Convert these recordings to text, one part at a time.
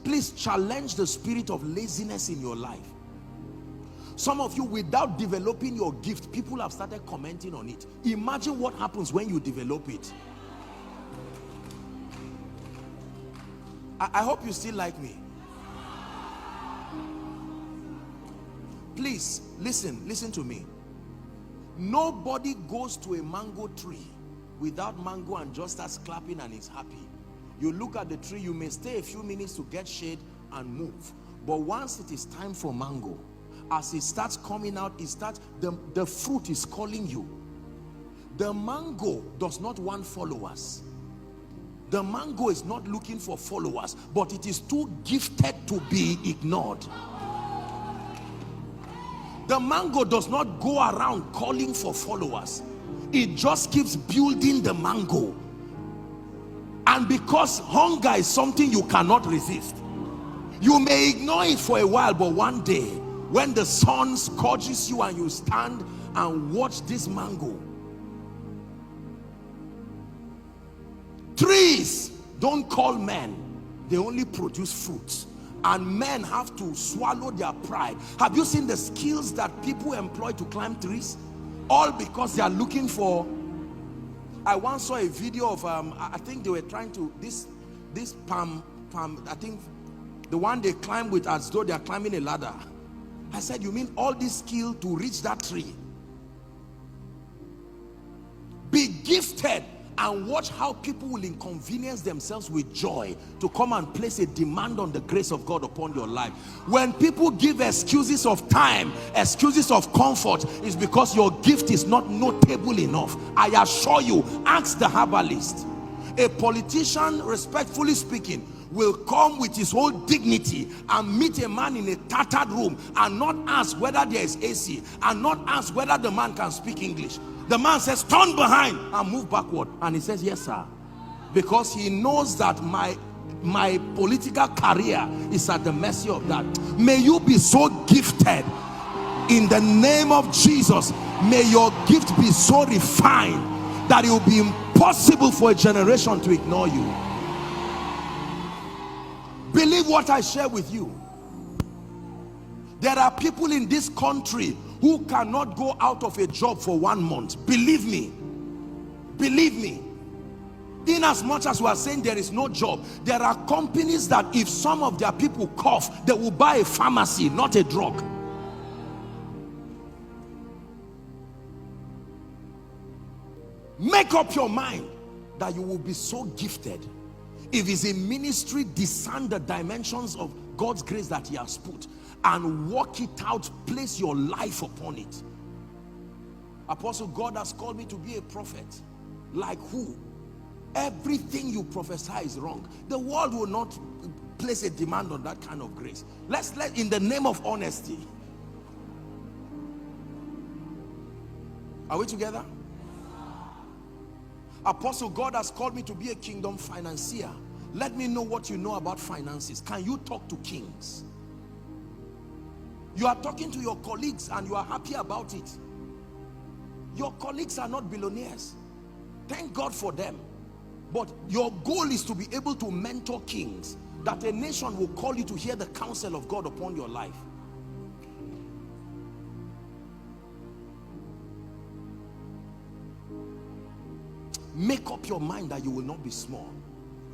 Please challenge the spirit of laziness in your life. Some of you, without developing your gift, people have started commenting on it. Imagine what happens when you develop it. I hope you still like me. Please, listen to me. Nobody goes to a mango tree without mango and just starts clapping and is happy. You look at the tree, you may stay a few minutes to get shade and move. But once it is time for mango, as it starts coming out, the fruit is calling you. The mango does not want followers. The mango is not looking for followers, but it is too gifted to be ignored. The mango does not go around calling for followers. It just keeps building the mango. And because hunger is something you cannot resist, you may ignore it for a while, but one day when the sun scorches you and you stand and watch this mango. Trees don't call men, they only produce fruits. And men have to swallow their pride. Have you seen the skills that people employ to climb trees? All because they are looking for... I once saw a video of I think they were trying to this palm, I think the one they climb with as though they are climbing a ladder. I said, you mean all this skill to reach that tree? Be gifted and watch how people will inconvenience themselves with joy to come and place a demand on the grace of God upon your life. When people give excuses of time, excuses of comfort, is because your gift is not notable enough. I assure you, ask the herbalist. A politician, respectfully speaking, will come with his whole dignity and meet a man in a tattered room and not ask whether there is AC and not ask whether the man can speak English. The man says, turn behind and move backward. And he says, yes, sir. Because he knows that my political career is at the mercy of that. May you be so gifted in the name of Jesus. May your gift be so refined that it will be impossible for a generation to ignore you. Believe what I share with you. There are people in this country who cannot go out of a job for 1 month. Believe me. Believe me. In as much as we are saying there is no job, there are companies that if some of their people cough, they will buy a pharmacy, not a drug. Make up your mind that you will be so gifted. If it's a ministry, discern the dimensions of God's grace that he has put and work it out. Place your life upon it. Apostle, God has called me to be a prophet. Like who? Everything you prophesy is wrong. The world will not place a demand on that kind of grace. Let's in the name of honesty. Are we together? Apostle, God has called me to be a kingdom financier. Let me know what you know about finances. Can you talk to kings? You are talking to your colleagues and you are happy about it. Your colleagues are not billionaires. Thank God for them. But your goal is to be able to mentor kings, that a nation will call you to hear the counsel of God upon your life. Make up your mind that you will not be small.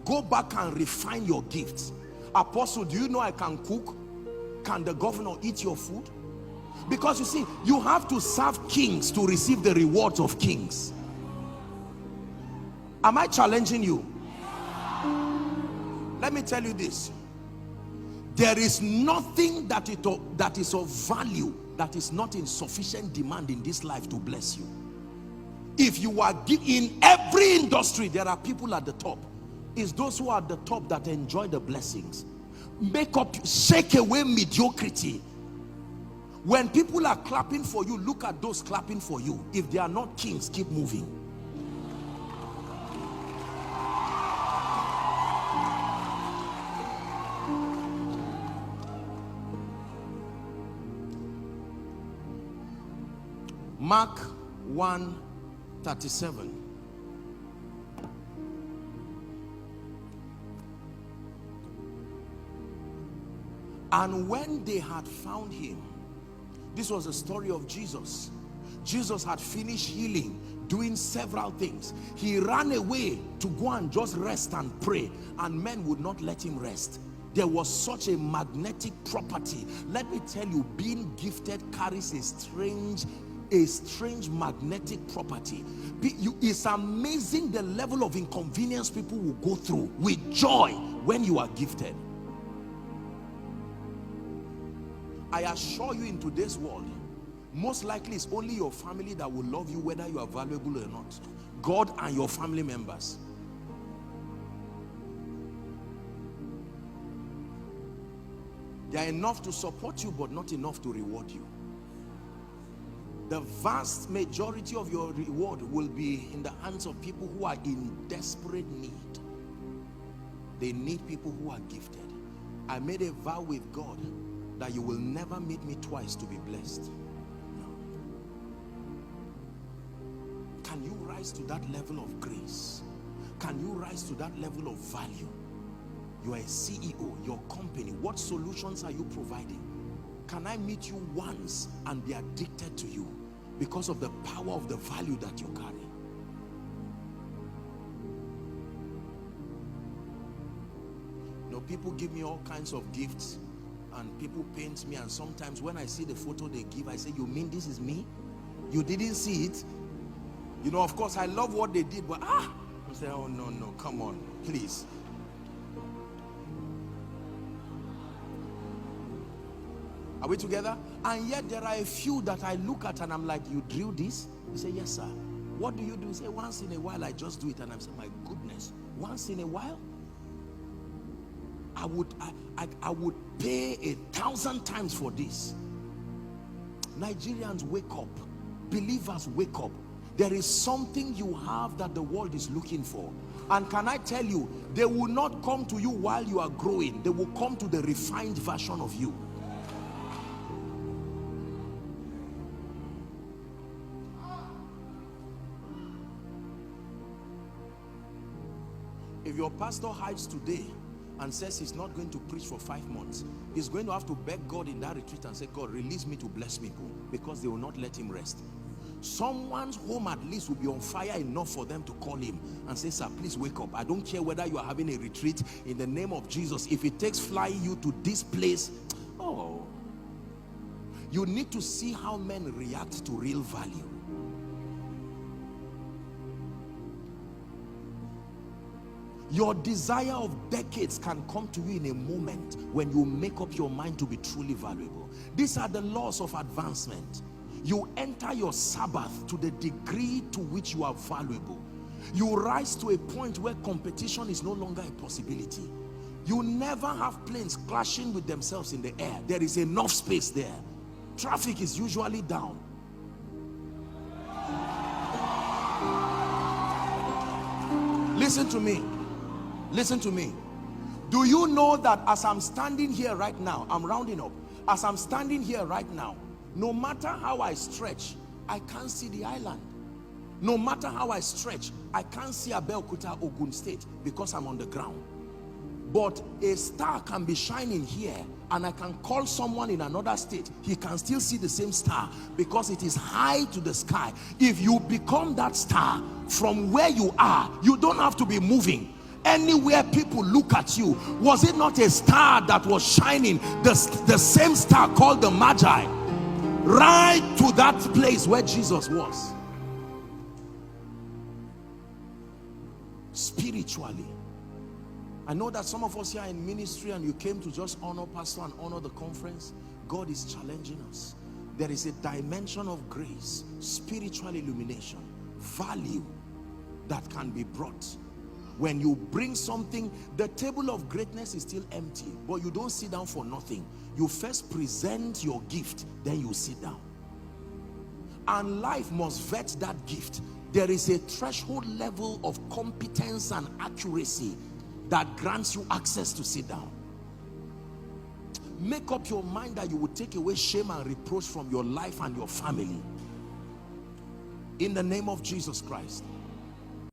Go back and refine your gifts. Apostle, do you know I can cook? Can the governor eat your food? Because you see, you have to serve kings to receive the rewards of kings. Am I challenging you? Let me tell you this. There is nothing that is of value that is not in sufficient demand in this life to bless you. If you are in every industry, there are people at the top. It's those who are at the top that enjoy the blessings. Shake away mediocrity. When people are clapping for you, look at those clapping for you. If they are not kings, keep moving. Mark 1:37. And when they had found him, this was the story of Jesus. Jesus had finished healing, doing several things. He ran away to go and just rest and pray, and men would not let him rest. There was such a magnetic property. Let me tell you, being gifted carries a strange magnetic property. It's amazing the level of inconvenience people will go through with joy when you are gifted. I assure you, in today's world, most likely it's only your family that will love you whether you are valuable or not. God and your family members. They are enough to support you, but not enough to reward you. The vast majority of your reward will be in the hands of people who are in desperate need. They need people who are gifted. I made a vow with God that you will never meet me twice to be blessed. No. Can you rise to that level of grace? Can you rise to that level of value? You are a CEO, your company, what solutions are you providing? Can I meet you once and be addicted to you because of the power of the value that you carry? You know, people give me all kinds of gifts and people paint me, and sometimes when I see the photo they give, I say, you mean this is me? You didn't see it? You know, of course I love what they did, but I say, oh no, come on, please. Are we together? And yet there are a few that I look at and I'm like, you drew this? You say, yes sir. What do you do? You say, once in a while I just do it. And I'm saying, my goodness, once in a while? I would pay 1,000 times for this. Nigerians, wake up. Believers, wake up. There is something you have that the world is looking for. And can I tell you, they will not come to you while you are growing. They will come to the refined version of you. If your pastor hides today and says he's not going to preach for 5 months, he's going to have to beg God in that retreat and say, God, release me to bless people, because they will not let him rest. Someone's home at least will be on fire enough for them to call him and say, sir, please wake up. I don't care whether you are having a retreat, in the name of Jesus. If it takes flying you to this place, oh, you need to see how men react to real value. Your desire of decades can come to you in a moment when you make up your mind to be truly valuable. These are the laws of advancement. You enter your Sabbath to the degree to which you are valuable. You rise to a point where competition is no longer a possibility. You never have planes clashing with themselves in the air. There is enough space there. Traffic is usually down. Listen to me. Listen to me. Do you know that as I'm standing here right now, I'm rounding up, as I'm standing here right now, no matter how I stretch, I can't see the island. No matter how I stretch, I can't see Abeokuta, Ogun State, because I'm on the ground. But a star can be shining here, and I can call someone in another state. He can still see the same star because it is high to the sky. If you become that star from where you are, you don't have to be moving. Anywhere people look at you, was it not a star that was shining, the same star called the Magi, right to that place where Jesus was? Spiritually, I know that some of us here in ministry and you came to just honor pastor and honor the conference. God is challenging us. There is a dimension of grace, spiritual illumination, value that can be brought. When you bring something, the table of greatness is still empty, but you don't sit down for nothing. You first present your gift, then you sit down. And life must vet that gift. There is a threshold level of competence and accuracy that grants you access to sit down. Make up your mind that you will take away shame and reproach from your life and your family. In the name of Jesus Christ.